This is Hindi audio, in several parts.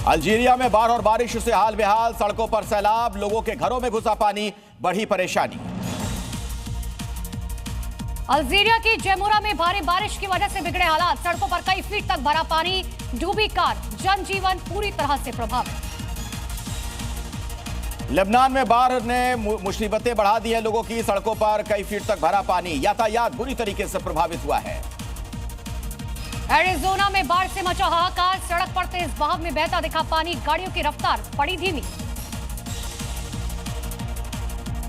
अल्जीरिया में बाढ़ और बारिश से हाल बेहाल, सड़कों पर सैलाब, लोगों के घरों में घुसा पानी, बढ़ी परेशानी। अल्जीरिया की जेमुरा में भारी बारिश की वजह से बिगड़े हालात, सड़कों पर कई फीट तक भरा पानी, डूबी कार, जनजीवन पूरी तरह से प्रभावित। लेबनान में बाढ़ ने मुसीबतें बढ़ा दी है लोगों की, सड़कों पर कई फीट तक भरा पानी, यातायात बुरी तरीके से प्रभावित हुआ है। एरिज़ोना में बाढ़ से मचा हाहाकार, सड़क पर तेज बहाव में बहता दिखा पानी, गाड़ियों की रफ्तार पड़ी धीमी।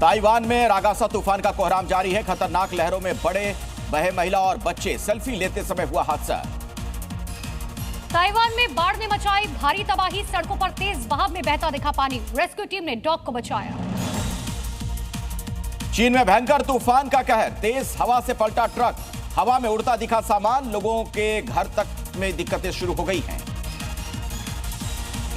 ताइवान में रागासा तूफान का कोहराम जारी है, खतरनाक लहरों में बहे महिला और बच्चे, सेल्फी लेते समय हुआ हादसा। ताइवान में बाढ़ ने मचाई भारी तबाही, सड़कों पर तेज बहाव में बहता दिखा पानी, रेस्क्यू टीम ने डॉग को बचाया। चीन में भयंकर तूफान का कहर, तेज हवा से पलटा ट्रक, हवा में उड़ता दिखा सामान, लोगों के घर तक में दिक्कतें शुरू हो गई हैं।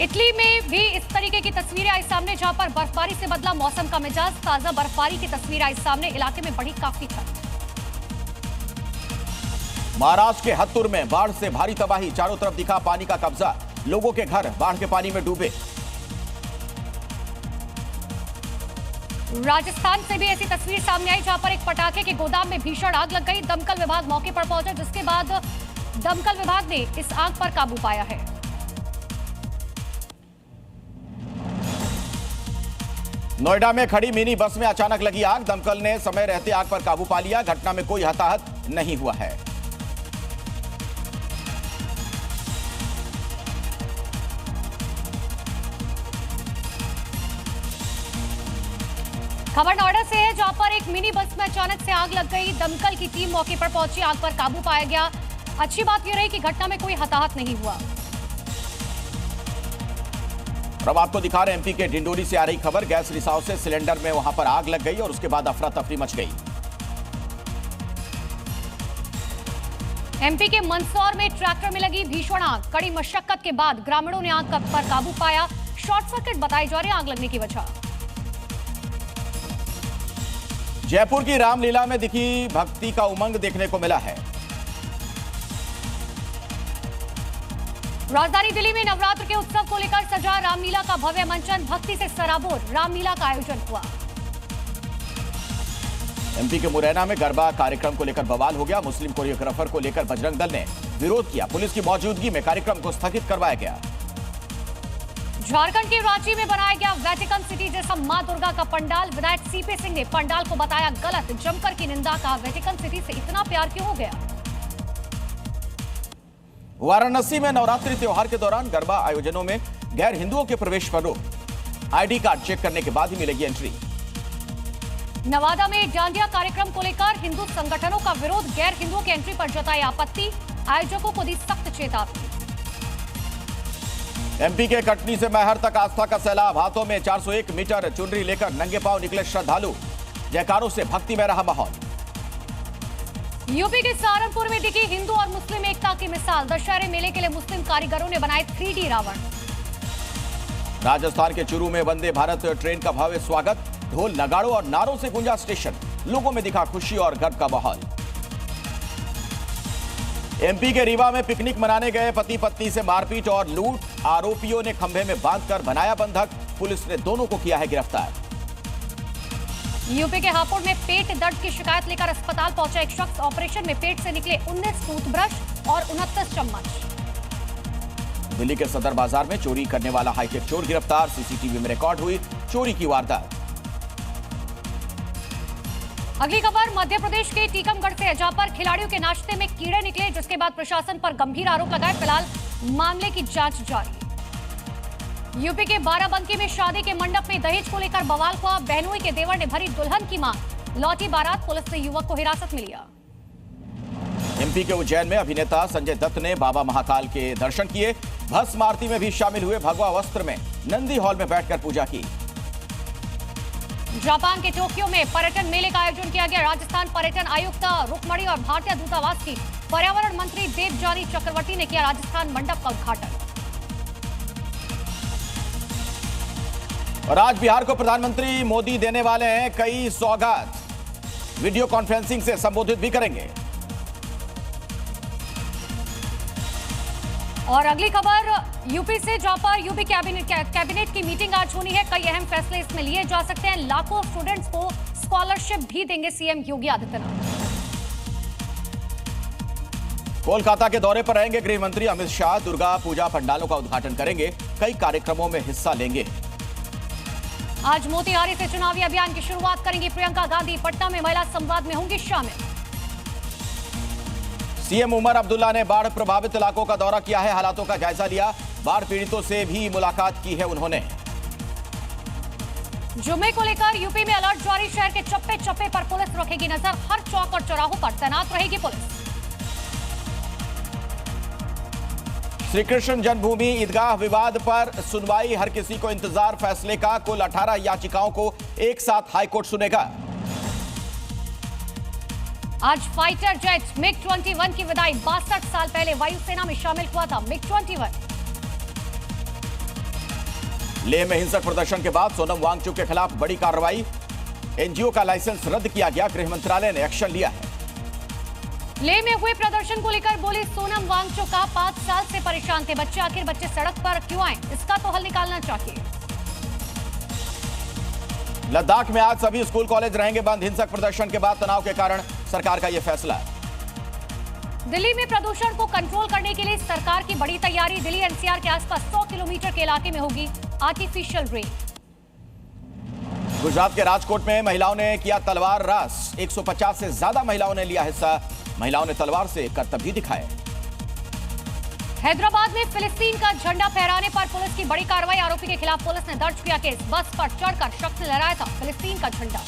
इटली में भी इस तरीके की तस्वीरें आई सामने, जहां पर बर्फबारी से बदला मौसम का मिजाज, ताजा बर्फबारी की तस्वीर आई सामने, इलाके में बढ़ी काफी ठंड। महाराष्ट्र के हत्तुर में बाढ़ से भारी तबाही, चारों तरफ दिखा पानी का कब्जा, लोगों के घर बाढ़ के पानी में डूबे। राजस्थान से भी ऐसी तस्वीर सामने आई, जहां पर एक पटाखे के गोदाम में भीषण आग लग गई, दमकल विभाग मौके पर पहुंचा, जिसके बाद दमकल विभाग ने इस आग पर काबू पाया है। नोएडा में खड़ी मिनी बस में अचानक लगी आग, दमकल ने समय रहते आग पर काबू पा लिया, घटना में कोई हताहत नहीं हुआ है। खबर नोएडा से है, जहां पर एक मिनी बस में अचानक से आग लग गई, दमकल की टीम मौके पर पहुंची, आग पर काबू पाया गया। अच्छी बात यह रही कि घटना में कोई हताहत नहीं हुआ। अब आपको दिखा रहे एमपी के डिंडोरी से आ रही खबर, गैस रिसाव से सिलेंडर में वहां पर आग लग गई और उसके बाद अफरा तफरी मच गई। एमपी के मंदसौर में ट्रैक्टर में लगी भीषण आग, कड़ी मशक्कत के बाद ग्रामीणों ने आग पर काबू पाया, शॉर्ट सर्किट बताई जा रही आग लगने की वजह। जयपुर की रामलीला में दिखी भक्ति का उमंग देखने को मिला है। राजधानी दिल्ली में नवरात्र के उत्सव को लेकर सजा रामलीला का भव्य मंचन, भक्ति से सराबोर रामलीला का आयोजन हुआ। एमपी के मुरैना में गरबा कार्यक्रम को लेकर बवाल हो गया, मुस्लिम कोरियोग्राफर को लेकर बजरंग दल ने विरोध किया, पुलिस की मौजूदगी में कार्यक्रम को स्थगित करवाया गया। झारखंड के रांची में बनाया गया वेटिकन सिटी जैसा मां दुर्गा का पंडाल, विधायक सीपी सिंह ने पंडाल को बताया गलत, जमकर की निंदा, कहा वेटिकन सिटी से इतना प्यार क्यों हो गया। वाराणसी में नवरात्रि त्योहार के दौरान गरबा आयोजनों में गैर हिंदुओं के प्रवेश पर रोक, आईडी कार्ड चेक करने के बाद ही मिलेगी एंट्री। नवादा में डांडिया कार्यक्रम को लेकर हिंदू संगठनों का विरोध, गैर हिंदुओं की एंट्री पर जताई आपत्ति, आयोजकों को दी सख्त चेतावनी। एमपी के कटनी से मैहर तक आस्था का सैलाब, हाथों में 401 मीटर चुनरी लेकर नंगे पांव निकले श्रद्धालु, जयकारों से भक्ति में रहा माहौल। यूपी के सहारनपुर में दिखी हिंदू और मुस्लिम एकता की मिसाल, दशहरे मेले के लिए मुस्लिम कारीगरों ने बनाए 3D रावण। राजस्थान के चूरू में वंदे भारत ट्रेन का भव्य स्वागत, ढोल नगाड़ों और नारों से गूंजा स्टेशन, लोगों में दिखा खुशी और गर्व का माहौल। एमपी के रीवा में पिकनिक मनाने गए पति पत्नी से मारपीट और लूट, आरोपियों ने खंभे में बांधकर बनाया बंधक, पुलिस ने दोनों को किया है गिरफ्तार। यूपी के हापुड़ में पेट दर्द की शिकायत लेकर अस्पताल पहुंचा एक शख्स, ऑपरेशन में पेट से निकले 19 टूथब्रश और 29 चम्मच। दिल्ली के सदर बाजार में चोरी करने वाला हाईटेक चोर गिरफ्तार, सीसीटीवी में रिकॉर्ड हुई चोरी की वारदात। अगली खबर मध्य प्रदेश के टीकमगढ़ से, जहां पर खिलाड़ियों के नाश्ते में कीड़े निकले, जिसके बाद प्रशासन पर गंभीर आरोप लगाए, फिलहाल मामले की जांच जारी। यूपी के बाराबंकी में शादी के मंडप में दहेज को लेकर बवाल हुआ, बहनोई के देवर ने भरी दुल्हन की मांग, लौटी बारात, पुलिस ने युवक को हिरासत में लिया। एमपी के उज्जैन में अभिनेता संजय दत्त ने बाबा महाकाल के दर्शन किए, भस्म आरती में भी शामिल हुए, भगवा वस्त्र में नंदी हॉल में बैठकर पूजा की। जापान के टोक्यो में पर्यटन मेले का आयोजन किया गया, राजस्थान पर्यटन आयुक्त रुक्मणी और भारतीय दूतावास की पर्यावरण मंत्री देवजानी चक्रवर्ती ने किया राजस्थान मंडप का उद्घाटन। और आज बिहार को प्रधानमंत्री मोदी देने वाले हैं कई सौगात, वीडियो कॉन्फ्रेंसिंग से संबोधित भी करेंगे। और अगली खबर यूपी से, जहां पर यूपी कैबिनेट की मीटिंग आज होनी है। कई अहम फैसले इसमें लिए जा सकते हैं। लाखों स्टूडेंट्स को स्कॉलरशिप भी देंगे सीएम योगी आदित्यनाथ। कोलकाता के दौरे पर रहेंगे गृह मंत्री अमित शाह। दुर्गा पूजा पंडालों का उद्घाटन करेंगे। कई कार्यक्रमों में हिस्सा लेंगे। आज मोतिहारी से चुनावी अभियान की शुरुआत करेंगी प्रियंका गांधी। पटना में महिला संवाद में होंगी शामिल। सीएम उमर अब्दुल्ला ने बाढ़ प्रभावित इलाकों का दौरा किया है। हालातों का जायजा लिया। बाढ़ पीड़ितों से भी मुलाकात की है उन्होंने। जुम्मे को लेकर यूपी में अलर्ट जारी। शहर के चप्पे चप्पे पर पुलिस रखेगी नजर। हर चौक और चौराहों पर तैनात रहेगी पुलिस। श्री कृष्ण जन्मभूमि ईदगाह विवाद पर सुनवाई। हर किसी को इंतजार फैसले का। कुल 18 याचिकाओं को एक साथ हाईकोर्ट सुनेगा। आज फाइटर जेट मिग-21 की विदाई। 62 साल पहले वायुसेना में शामिल हुआ था मिग-21। लेह में हिंसक प्रदर्शन के बाद सोनम वांगचुक के खिलाफ बड़ी कार्रवाई। एनजीओ का लाइसेंस रद्द किया गया। गृह मंत्रालय ने एक्शन लिया है। लेह में हुए प्रदर्शन को लेकर बोली सोनम वांगचुक। 5 साल से परेशान थे बच्चे। आखिर बच्चे सड़क पर क्यों आए, इसका तो हल निकालना चाहिए। लद्दाख में आज सभी स्कूल कॉलेज रहेंगे बंद। हिंसक प्रदर्शन के बाद तनाव के कारण सरकार का यह फैसला। दिल्ली में प्रदूषण को कंट्रोल करने के लिए सरकार की बड़ी तैयारी। दिल्ली एनसीआर के आसपास 100 किलोमीटर के इलाके में होगी आर्टिफिशियल रेन। गुजरात के राजकोट में महिलाओं ने किया तलवार रास। 150 से ज्यादा महिलाओं ने लिया हिस्सा। महिलाओं ने तलवार से करतब भी दिखाए। हैदराबाद में फिलिस्तीन का झंडा फहराने पर पुलिस की बड़ी कार्रवाई। आरोपी के खिलाफ पुलिस ने दर्ज किया केस। बस पर चढ़कर शख्स ने लहराया था फिलिस्तीन का झंडा।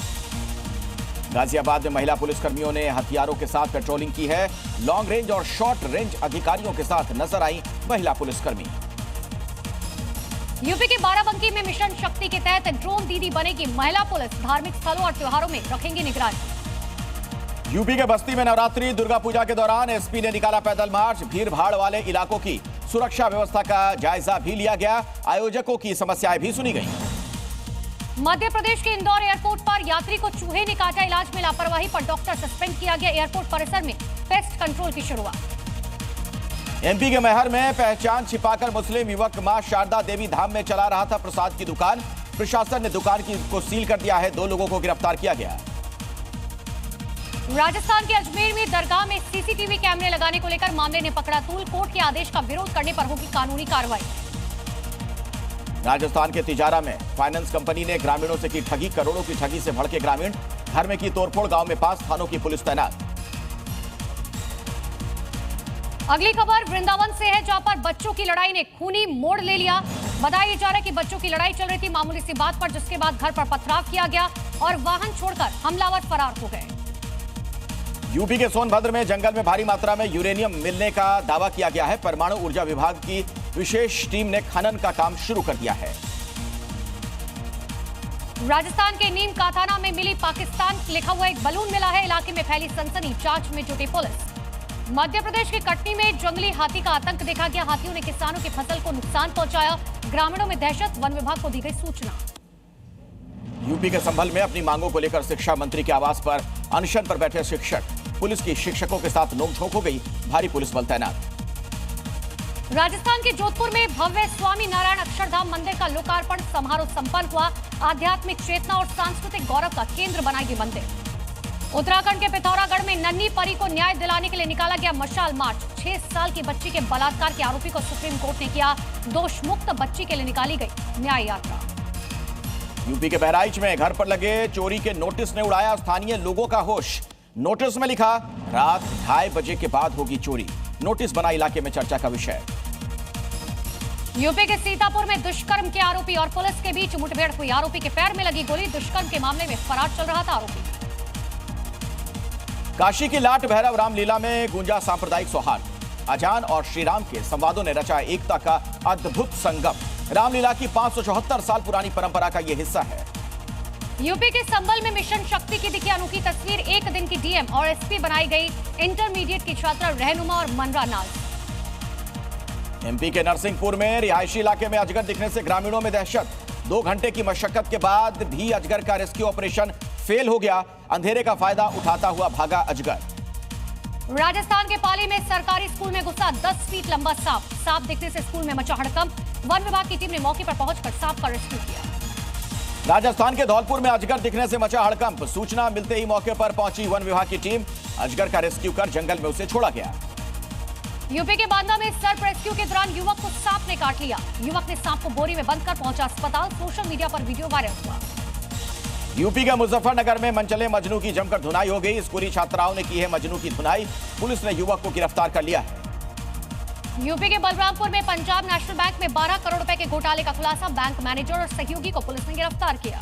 गाजियाबाद में महिला पुलिसकर्मियों ने हथियारों के साथ पेट्रोलिंग की है। लॉन्ग रेंज और शॉर्ट रेंज अधिकारियों के साथ नजर आई महिला पुलिसकर्मी। यूपी के बाराबंकी में मिशन शक्ति के तहत ड्रोन दीदी बनेगी महिला पुलिस। धार्मिक स्थलों और त्योहारों में रखेंगे निगरानी। यूपी के बस्ती में नवरात्रि दुर्गा पूजा के दौरान एसपी ने निकाला पैदल मार्च। भीड़ भाड़ वाले इलाकों की सुरक्षा व्यवस्था का जायजा भी लिया गया। आयोजकों की समस्याएं भी सुनी गई। मध्य प्रदेश के इंदौर एयरपोर्ट पर यात्री को चूहे ने काटा। इलाज में लापरवाही पर डॉक्टर सस्पेंड किया गया। एयरपोर्ट परिसर में पेस्ट कंट्रोल की शुरुआत। एमपी के मैहर में पहचान छिपाकर मुस्लिम युवक मां शारदा देवी धाम में चला रहा था प्रसाद की दुकान। प्रशासन ने दुकान को सील कर दिया है। 2 लोगों को गिरफ्तार किया गया। राजस्थान के अजमेर में दरगाह में सीसीटीवी कैमरे लगाने को लेकर मामले ने पकड़ा तूल। कोर्ट के आदेश का विरोध करने पर होगी कानूनी कार्रवाई। राजस्थान के तिजारा में फाइनेंस कंपनी ने ग्रामीणों से की ठगी। करोड़ों की ठगी से भड़के ग्रामीण। घर में की तोड़फोड़। गांव में 5 थानों की पुलिस तैनात। अगली खबर वृंदावन से है, जहां पर बच्चों की लड़ाई ने खूनी मोड़ ले लिया। बताया जा रहा है कि बच्चों की लड़ाई चल रही थी मामूली सी बात पर, जिसके बाद घर पर पथराव किया गया और वाहन छोड़कर हमलावर फरार हो गए। यूपी के सोनभद्र में जंगल में भारी मात्रा में यूरेनियम मिलने का दावा किया गया है। परमाणु ऊर्जा विभाग की विशेष टीम ने खनन का काम शुरू कर दिया है। राजस्थान के नीम काथाना में मिली पाकिस्तान लिखा हुआ एक बलून मिला है। इलाके में फैली सनसनी। जांच में जुटी पुलिस। मध्य प्रदेश के कटनी में जंगली हाथी का आतंक देखा गया। हाथियों ने किसानों की फसल को नुकसान पहुंचाया। ग्रामीणों में दहशत। वन विभाग को दी गई सूचना। यूपी के संभल में अपनी मांगों को लेकर शिक्षा मंत्री के आवास पर अनशन पर बैठे शिक्षक। पुलिस की शिक्षकों के साथ नोकझोंक हो गई। भारी पुलिस बल तैनात। राजस्थान के जोधपुर में भव्य स्वामी नारायण अक्षरधाम मंदिर का लोकार्पण समारोह संपन्न हुआ। आध्यात्मिक चेतना और सांस्कृतिक गौरव का केंद्र बना ये मंदिर। उत्तराखंड के पिथौरागढ़ में नन्ही परी को न्याय दिलाने के लिए निकाला गया मशाल मार्च। 6 साल की बच्ची के बलात्कार के आरोपी को सुप्रीम कोर्ट ने किया दोष मुक्त। बच्ची के लिए निकाली गई न्याय यात्रा। यूपी के बहराइच में घर पर लगे चोरी के नोटिस ने उड़ाया स्थानीय लोगों का होश। नोटिस में लिखा रात 2:30 बजे के बाद होगी चोरी। नोटिस बना इलाके में चर्चा का विषय। यूपी के सीतापुर में दुष्कर्म के आरोपी और पुलिस के बीच मुठभेड़ हुई। आरोपी के पैर में लगी गोली। दुष्कर्म के मामले में फरार चल रहा था आरोपी। काशी की लाट भैरव रामलीला में गूंजा सांप्रदायिक सौहार्द। अजान और श्रीराम के संवादों ने रचा एकता का अद्भुत संगम। रामलीला की 574 साल पुरानी परंपरा का यह हिस्सा है। यूपी के संभल में मिशन शक्ति की दिखी अनोखी तस्वीर। 1 दिन की डीएम और एसपी बनाई गई इंटरमीडिएट की छात्रा रहनुमा और मनरा नाज। एमपी के नरसिंहपुर में रिहायशी इलाके में अजगर दिखने से ग्रामीणों में दहशत। 2 घंटे की मशक्कत के बाद भी अजगर का रेस्क्यू ऑपरेशन फेल हो गया। अंधेरे का फायदा उठाता हुआ भागा अजगर। राजस्थान के पाली में सरकारी स्कूल में घुसा 10 फीट लंबा सांप दिखने से स्कूल में मचा हड़कंप। वन विभाग की टीम ने मौके पर पहुंचकर सांप का रेस्क्यू किया। राजस्थान के धौलपुर में अजगर दिखने से मचा हड़कंप। सूचना मिलते ही मौके पर पहुंची वन विभाग की टीम। अजगर का रेस्क्यू कर जंगल में उसे छोड़ा गया। यूपी के बांदा में सर्प रेस्क्यू के दौरान युवक को सांप ने काट लिया। युवक ने सांप को बोरी में बंद कर पहुंचा अस्पताल। सोशल मीडिया पर वीडियो वायरल हुआ। यूपी के मुजफ्फरनगर में मनचले मजनू की जमकर धुनाई हो गई। स्कूली छात्राओं ने की है मजनू की धुनाई। पुलिस ने युवक को गिरफ्तार कर लिया है। यूपी के बलरामपुर में पंजाब नेशनल बैंक में 12 करोड़ रुपए के घोटाले का खुलासा। बैंक मैनेजर और सहयोगी को पुलिस ने गिरफ्तार किया।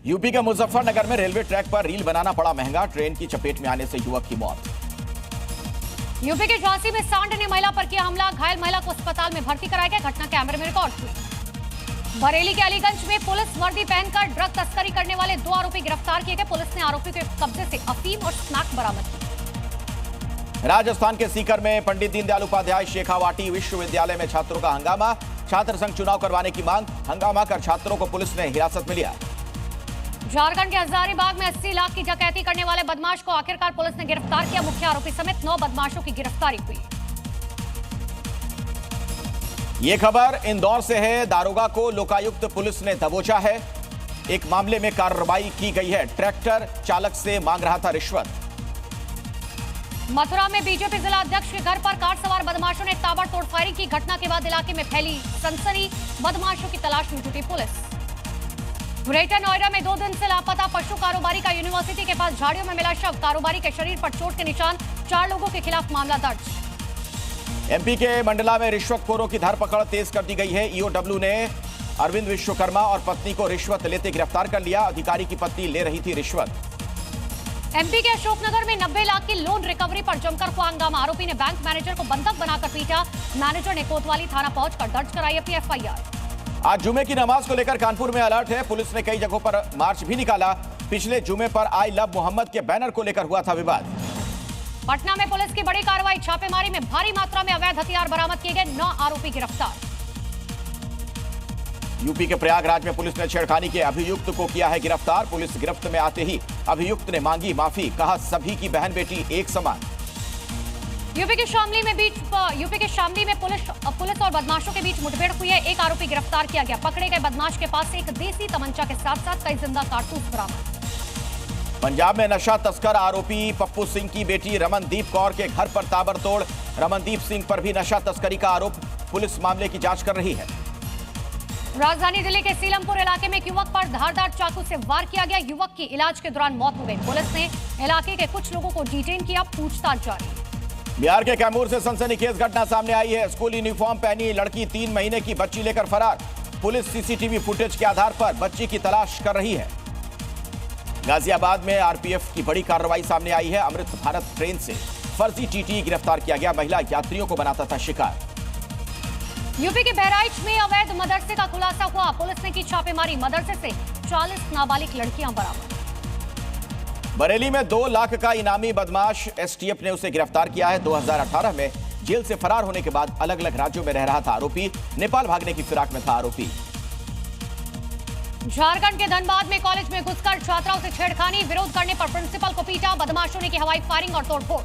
यूपी के मुजफ्फरनगर में रेलवे ट्रैक पर रील बनाना पड़ा महंगा। ट्रेन की चपेट में आने से युवक की मौत। यूपी के झांसी में सांड ने महिला पर किया हमला। घायल महिला को अस्पताल में भर्ती कराया गया। घटना कैमरे में रिकॉर्ड हुई। बरेली के अलीगंज में पुलिस वर्दी पहनकर ड्रग तस्करी करने वाले 2 आरोपी गिरफ्तार किए गए। पुलिस ने आरोपी के कब्जे से अफीम और स्नैक बरामद की। राजस्थान के सीकर में पंडित दीनदयाल उपाध्याय शेखावाटी विश्वविद्यालय में छात्रों का हंगामा। छात्र संघ चुनाव करवाने की मांग। हंगामा कर छात्रों को पुलिस ने हिरासत में लिया। झारखंड के हजारीबाग में 80 लाख की डकैती करने वाले बदमाश को आखिरकार पुलिस ने गिरफ्तार किया। मुख्य आरोपी समेत 9 बदमाशों की गिरफ्तारी हुई। ये खबर इंदौर से है। दारोगा को लोकायुक्त पुलिस ने दबोचा है। एक मामले में कार्रवाई की गई है। ट्रैक्टर चालक से मांग रहा था रिश्वत। मथुरा में बीजेपी जिला अध्यक्ष के घर पर कार सवार बदमाशों ने ताबड़तोड़ फायरिंग की। घटना के बाद इलाके में फैली सनसनी। बदमाशों की तलाश में जुटी पुलिस। ग्रेटर नोएडा में 2 दिन से लापता पशु कारोबारी का यूनिवर्सिटी के पास झाड़ियों में मिला शव। कारोबारी के शरीर पर चोट के निशान। 4 लोगों के खिलाफ मामला दर्ज। एमपी के मंडला में रिश्वतखोरों की धरपकड़ तेज कर दी गई है। ईओडब्ल्यू ने अरविंद विश्वकर्मा और पत्नी को रिश्वत लेते गिरफ्तार कर लिया। अधिकारी की पत्नी ले रही थी रिश्वत। एमपी के अशोकनगर में 90 लाख की लोन रिकवरी पर जमकर हुआ हंगामा। आरोपी ने बैंक मैनेजर को बंधक बनाकर पीटा। मैनेजर ने कोतवाली थाना पहुंचकर दर्ज कराई अपनी एफआईआर। आज जुमे की नमाज को लेकर कानपुर में अलर्ट है। पुलिस ने कई जगहों पर मार्च भी निकाला। पिछले जुमे पर आई लव मोहम्मद के बैनर को लेकर हुआ था विवाद। पटना में पुलिस की बड़ी कार्रवाई। छापेमारी में भारी मात्रा में अवैध हथियार बरामद किए गए। 9 आरोपी गिरफ्तार। यूपी के प्रयागराज में पुलिस ने छेड़खानी के अभियुक्त को किया है गिरफ्तार। पुलिस गिरफ्त में आते ही अभियुक्त ने मांगी माफी। कहा सभी की बहन बेटी एक समान। यूपी के शामली में पुलिस और बदमाशों के बीच मुठभेड़ हुई है। एक आरोपी गिरफ्तार किया गया। पकड़े गए बदमाश के पास से एक देसी तमंचा के साथ साथ कई जिंदा कारतूस बरामद। पंजाब में नशा तस्कर आरोपी पप्पू सिंह की बेटी रमनदीप कौर के घर पर ताबड़तोड़। रमनदीप सिंह पर भी नशा तस्करी का आरोप। पुलिस मामले की जांच कर रही है। राजधानी दिल्ली के सीलमपुर इलाके में एक युवक पर धारदार चाकू से वार किया गया। युवक की इलाज के दौरान मौत हो गई। पुलिस ने इलाके के कुछ लोगों को डिटेन किया। पूछताछ जारी। बिहार के कैमूर से सनसनीखेज घटना सामने आई है। स्कूल यूनिफॉर्म पहनी लड़की 3 महीने की बच्ची लेकर फरार। पुलिस सीसीटीवी फुटेज के आधार पर बच्ची की तलाश कर रही है। गाजियाबाद में आरपीएफ की बड़ी कार्रवाई सामने आई है। अमृत भारत ट्रेन से फर्जी टीटी गिरफ्तार किया गया। महिला यात्रियों को बनाता था शिकार। यूपी के बहराइच में अवैध मदरसे का खुलासा हुआ। पुलिस ने की छापेमारी। मदरसे से 40 नाबालिग लड़कियां बरामद। बरेली में 2 लाख का इनामी बदमाश एसटीएफ ने उसे गिरफ्तार किया है। 2018 में जेल से फरार होने के बाद अलग अलग राज्यों में रह रहा था आरोपी। नेपाल भागने की फिराक में था आरोपी। झारखंड के धनबाद में कॉलेज में घुसकर छात्राओं से छेड़खानी। विरोध करने पर प्रिंसिपल को पीटा। बदमाशों ने की हवाई फायरिंग और तोड़फोड़।